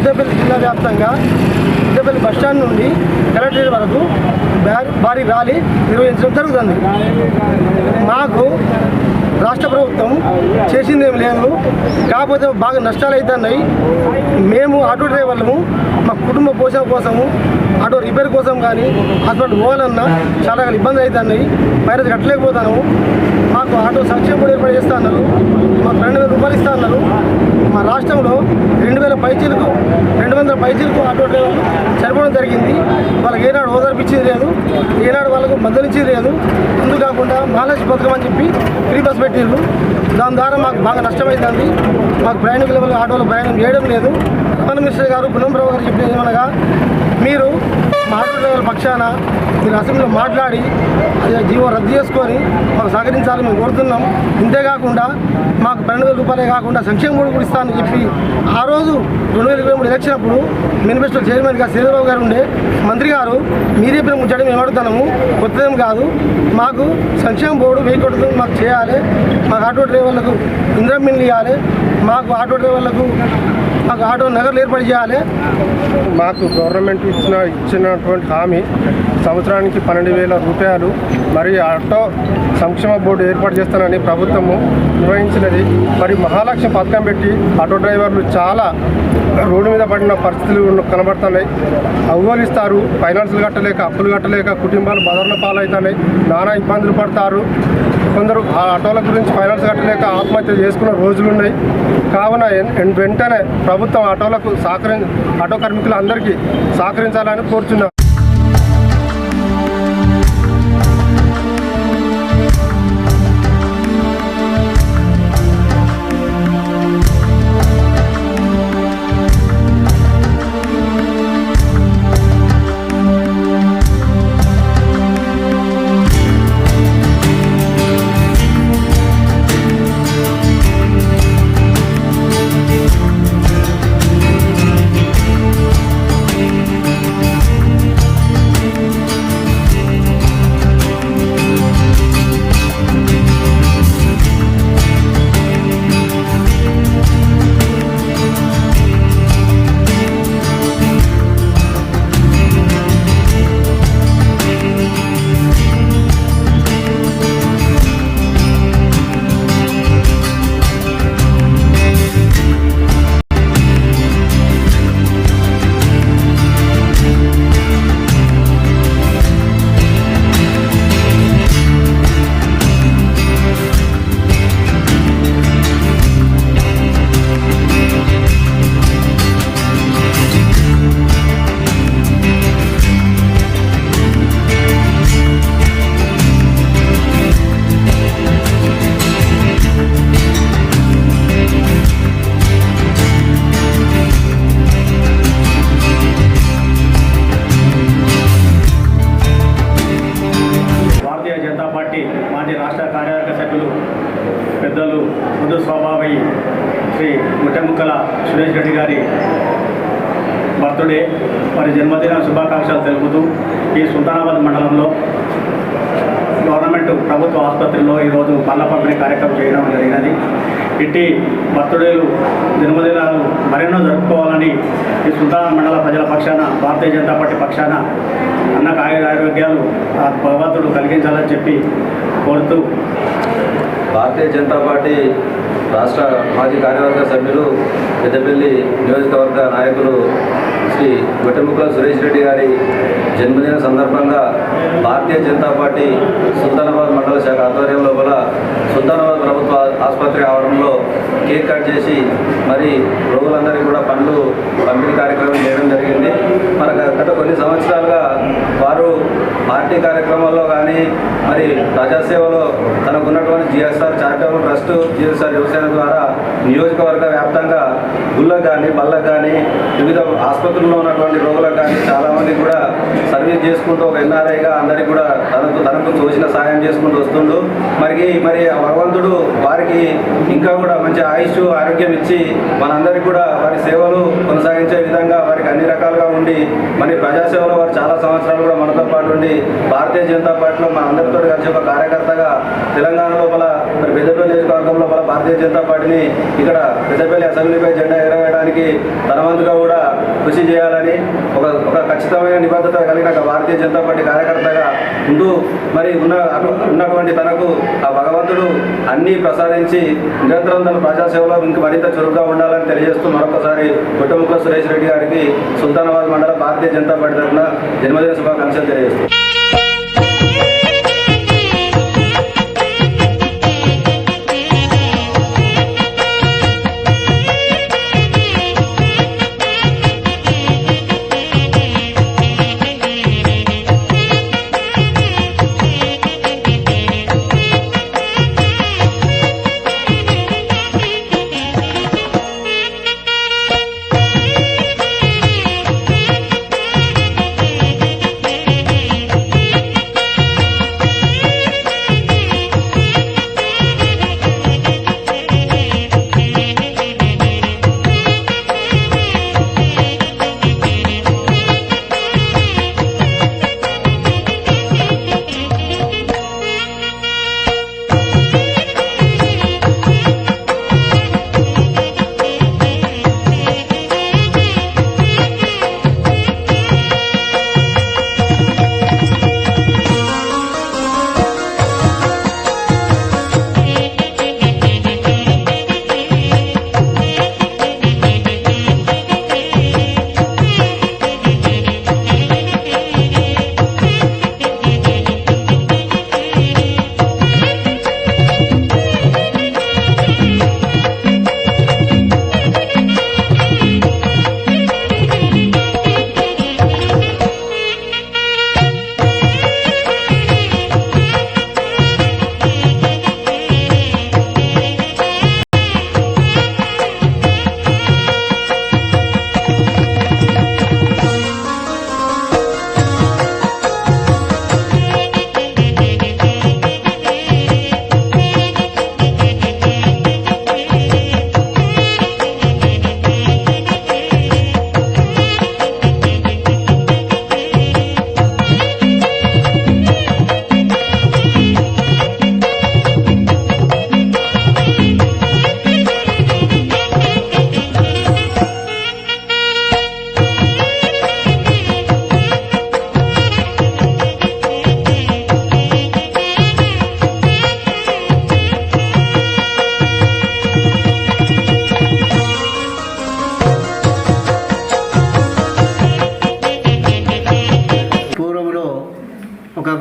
పెద్దపల్లి జిల్లా వ్యాప్తంగా పెద్దపల్లి బస్టాండ్ నుండి కలెక్టరేట్ వరకు భారీ ర్యాలీ నిర్వహించడం జరుగుతుంది. మాకు రాష్ట్ర ప్రభుత్వం చేసిందేం లేదు, కాకపోతే బాగా నష్టాలు అవుతున్నాయి. మేము ఆటో డ్రైవర్లము మా కుటుంబ పోషణ కోసము ఆటో రిపేర్ కోసం కానీ హాస్పిటల్ పోవాలన్నా చాలా ఇబ్బంది అవుతున్నాయి. పైన కట్టలేకపోతాము. మాకు ఆటో సంక్షేమ బోర్డు ఏర్పాటు చేస్తా అన్నారు. మాకు 2,000 రూపాయలు ఇస్తా అన్నారు. మా రాష్ట్రంలో 2,000 పైచీలకు 200 పైచీలకు ఆటో డ్రైవర్లు చనిపోవడం జరిగింది. వాళ్ళకి ఏనాడు ఓదార్పిచ్చేది లేదు, ఏనాడు వాళ్ళకు మద్దతు ఇచ్చేది లేదు. అందుకాకుండా మహాలక్ష్మి పథకం అని చెప్పి ఫ్రీ బస్ పెట్టిండ్రు. దాని ద్వారా మాకు బాగా నష్టమవుతుంది. మాకు ప్రయాణికుల వల్ల ఆటోలో ప్రయాణం చేయడం లేదు. రమణ మిశ్ర గారు పునంబరావు గారు చెప్పేది ఏమనగా, మీరు మా ఆటో డ్రైవర్ల పక్షాన మీరు అసెంబ్లీలో మాట్లాడి జీవో రద్దు చేసుకొని మాకు సహకరించాలని మేము కోరుతున్నాం. ఇంతేకాకుండా మాకు 12,000 రూపాయలే కాకుండా సంక్షేమ బోర్డు కూడా ఇస్తానని చెప్పి ఆ రోజు 2023 ఎలక్షన్ అప్పుడు మేనిఫెస్టో చైర్మన్గా శ్రీధరబాబు గారు ఉండే మంత్రి గారు మీరే చెప్పిన ముచ్చడం మేము అడుగుతున్నాము. కొత్తదేం కాదు, మాకు సంక్షేమ బోర్డు 1000 కోట్లు మాకు చేయాలి. మాకు ఆటో డ్రైవర్లకు ఇంద్రమిన్లు ఇవ్వాలి. మాకు ఆటో డ్రైవర్లకు మాకు ఆటో నగర్లు ఏర్పాటు చేయాలి. మాకు గవర్నమెంట్ ఇచ్చినటువంటి హామీ సంవత్సరానికి 12,000 రూపాయలు మరి ఆటో సంక్షేమ బోర్డు ఏర్పాటు చేస్తానని ప్రభుత్వము నిర్వహించినది. మరి మహాలక్ష్మి పథకం పెట్టి ఆటో డ్రైవర్లు చాలా రోడ్డు మీద పడిన పరిస్థితులు కనబడుతున్నాయి. అవ్వలిస్తారు, ఫైనాన్సులు కట్టలేక అప్పులు కట్టలేక కుటుంబాలు బదరణ పాలవుతున్నాయి. నానా ఇబ్బందులు పడతారు. కొందరు ఆ ఆటోల గురించి ఫైనాన్స్ కట్టలేక ఆత్మహత్య చేసుకున్న రోజులున్నాయి. కావున వెంటనే ప్రభుత్వం ఆటో కార్మికులందరికీ సహకరించాలని కోరుచున్నాం. మరి జన్మదిన శుభాకాంక్షలు తెలుపుతూ ఈ సుల్తానాబాద్ మండలంలో గవర్నమెంట్ ప్రభుత్వ ఆసుపత్రిలో ఈరోజు పళ్ళ పంపిణీ కార్యక్రమం చేయడం జరిగినది. ఇట్టి బర్త్డేలు జన్మదినాలు మరెన్నో జరుపుకోవాలని ఈ సుల్తానాబాద్ మండల ప్రజల పక్షాన భారతీయ జనతా పార్టీ పక్షాన అన్నకు ఆరోగ్యాలు ఆ భగవంతుడు కలిగించాలని చెప్పి కోరుతూ భారతీయ జనతా పార్టీ రాష్ట్ర మాజీ కార్యవర్గ సభ్యులు పెద్దపల్లి నియోజకవర్గ నాయకులు శ్రీ గొట్టెముక్కల సురేష్ రెడ్డి గారి జన్మదిన సందర్భంగా భారతీయ జనతా పార్టీ సుల్తానాబాద్ మండల శాఖ ఆధ్వర్యం లోపల సుల్తానాబాద్ ప్రభుత్వ ఆసుపత్రి ఆవరణలో కేక్ కట్ చేసి మరి రోగులందరికీ కూడా పండ్లు పంపిణీ కార్యక్రమం చేయడం జరిగింది. మన గత కొన్ని సంవత్సరాలుగా వారు పార్టీ కార్యక్రమాల్లో కానీ మరి ప్రజాసేవలో తనకున్నటువంటి GSR charitable trust, GSR Yuvasena ద్వారా నియోజకవర్గ వ్యాప్తంగా గుళ్ళకు కానీ బళ్ళకు కానీ వివిధ ఆసుపత్రుల్లో ఉన్నటువంటి రోగులకు కానీ చాలామంది కూడా సర్వీస్ చేసుకుంటూ ఒక ఎన్ఆర్ఐగా అందరికీ కూడా తనకు తోచిన సాయం చేసుకుంటూ వస్తుండు. మరి భగవంతుడు వారికి ఇంకా కూడా మంచి ఆయుష్ ఆరోగ్యం ఇచ్చి మనందరికీ కూడా వారి సేవలు కొనసాగించే విధంగా వారికి అన్ని రకాలుగా ఉండి మరి ప్రజాసేవలో వారు చాలా సంవత్సరాలు కూడా మనతో పాటు ఉండి భారతీయ జనతా పార్టీలో మన అందరితో కలిసి ఒక కార్యకర్తగా తెలంగాణ లోపల మరి పెద్దపల్లి నియోజకవర్గం లోపల భారతీయ జనతా పార్టీని ఇక్కడ పెద్దపల్లి అసెంబ్లీపై జెండా ఎగరవేయడానికి తన వంతుగా కూడా కృషి చేయాలని ఒక ఖచ్చితమైన నిబద్ధత కలిగిన భారతీయ జనతా పార్టీ కార్యకర్తగా ఉంటూ మరి ఉన్నటువంటి తనకు ఆ భగవంతుడు అన్నీ ప్రసాదించి నిరంతరం తన ప్రజాసేవలో ఇంక మరింత చురుగ్గా ఉండాలని తెలియజేస్తూ మరొకసారి గొట్టెముక్కల సురేష్ రెడ్డి గారికి సుల్తానాబాద్ మండల భారతీయ జనతా పార్టీ తరఫున జన్మదిన శుభాకాంక్షలు తెలియజేస్తూ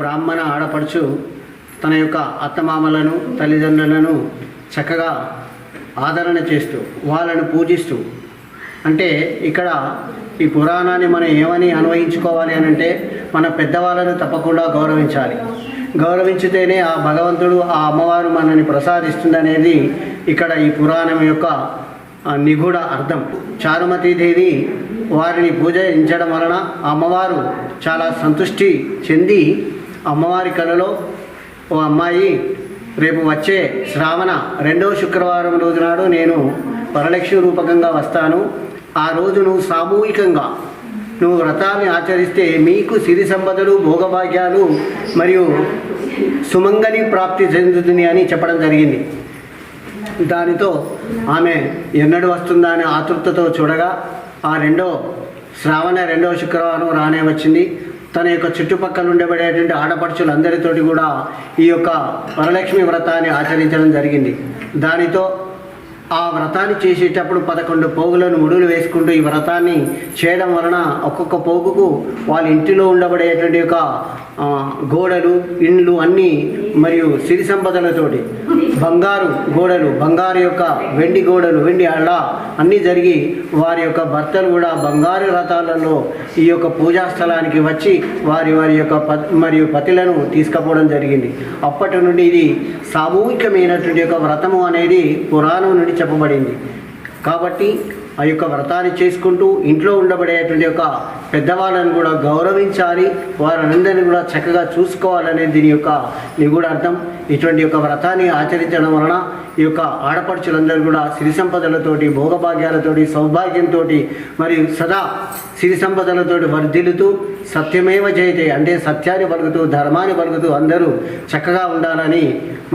బ్రాహ్మణ ఆడపడుచు తన యొక్క అత్తమామలను తల్లిదండ్రులను చక్కగా ఆదరణ చేస్తూ వాళ్ళను పూజిస్తూ, అంటే ఇక్కడ ఈ పురాణాన్ని మనం ఏమని అన్వయించుకోవాలి అని అంటే మన పెద్దవాళ్ళను తప్పకుండా గౌరవించాలి. గౌరవించితేనే ఆ భగవంతుడు ఆ అమ్మవారు మనని ప్రసాదిస్తుందనేది ఇక్కడ ఈ పురాణం యొక్క నిగూఢ అర్థం. చారుమతీదేవి వారిని పూజించడం వలన అమ్మవారు చాలా సంతృష్టి చెంది అమ్మవారి కలలో, ఓ అమ్మాయి, రేపు వచ్చే శ్రావణ 2వ శుక్రవారం రోజు నాడు నేను వరలక్ష్మి రూపకంగా వస్తాను, ఆ రోజు నువ్వు సామూహికంగా నువ్వు వ్రతాన్ని ఆచరిస్తే మీకు సిరి సంపదలు భోగభాగ్యాలు మరియు సుమంగళి ప్రాప్తి చెందుతుంది అని చెప్పడం జరిగింది. దానితో ఆమె ఎన్నడు వస్తుందా అని ఆతృతతో చూడగా ఆ శ్రావణ రెండవ శుక్రవారం రానే వచ్చింది. తన యొక్క చుట్టుపక్కల ఉండబడేటువంటి ఆడపడుచులందరితోటి కూడా ఈ యొక్క వరలక్ష్మి వ్రతాన్ని ఆచరించడం జరిగింది. దానితో ఆ వ్రతాన్ని చేసేటప్పుడు 11 పోగులను ముడులు వేసుకుంటూ ఈ వ్రతాన్ని చేయడం వలన ఒక్కొక్క పోగుకు వాళ్ళ ఇంటిలో ఉండబడేటువంటి యొక్క గోడలు, ఇండ్లు అన్నీ మరియు సిరి సంపదలతోటి బంగారు గోడలు, బంగారు యొక్క వెండి గోడలు, వెండి అళ్ళ అన్నీ జరిగి వారి యొక్క భర్తలు కూడా బంగారు రథాలలో ఈ యొక్క పూజా స్థలానికి వచ్చి వారి యొక్క మరియు పతిలను తీసుకుపోవడం జరిగింది. అప్పటి నుండి ఇది సామూహికమైనటువంటి యొక్క వ్రతము అనేది పురాణం నుండి చెప్పబడింది. కాబట్టి ఆ యొక్క వ్రతాన్ని చేసుకుంటూ ఇంట్లో ఉండబడేటువంటి యొక్క పెద్దవాళ్ళని కూడా గౌరవించాలి, వారందరినీ కూడా చక్కగా చూసుకోవాలనేది దీని యొక్క నిగూఢార్థం. ఇటువంటి యొక్క వ్రతాన్ని ఆచరించడం వలన ఈ యొక్క ఆడపడుచులందరూ కూడా సిరి సంపదలతోటి, భోగభాగ్యాలతోటి, సౌభాగ్యంతో మరియు సదా సిరి సంపదలతోటి వర్ధిల్లుతూ సత్యమేవ జయతే అంటే సత్యాన్ని పలుకుతూ ధర్మాన్ని పలుకుతూ అందరూ చక్కగా ఉండాలని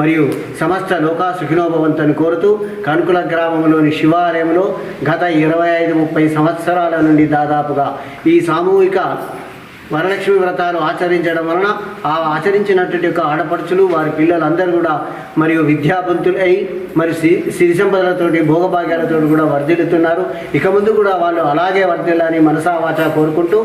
మరియు సమస్త లోకా సుఖినోభవంతని కోరుతూ కనుకుల గ్రామంలోని శివాలయంలో గత 25-30 సంవత్సరాల నుండి దాదాపుగా ఈ సామూహిక వరలక్ష్మి వ్రతాలు ఆచరించడం వలన ఆ ఆచరించినటువంటి యొక్క ఆడపడుచులు వారి పిల్లలందరూ కూడా మరియు విద్యావంతులై మరి సిరి సంపదలతోటి భోగభాగ్యాలతో కూడా వర్ధిల్లుతున్నారు. ఇక ముందు కూడా వాళ్ళు అలాగే వర్ధిల్లని మనసా వాచా కోరుకుంటూ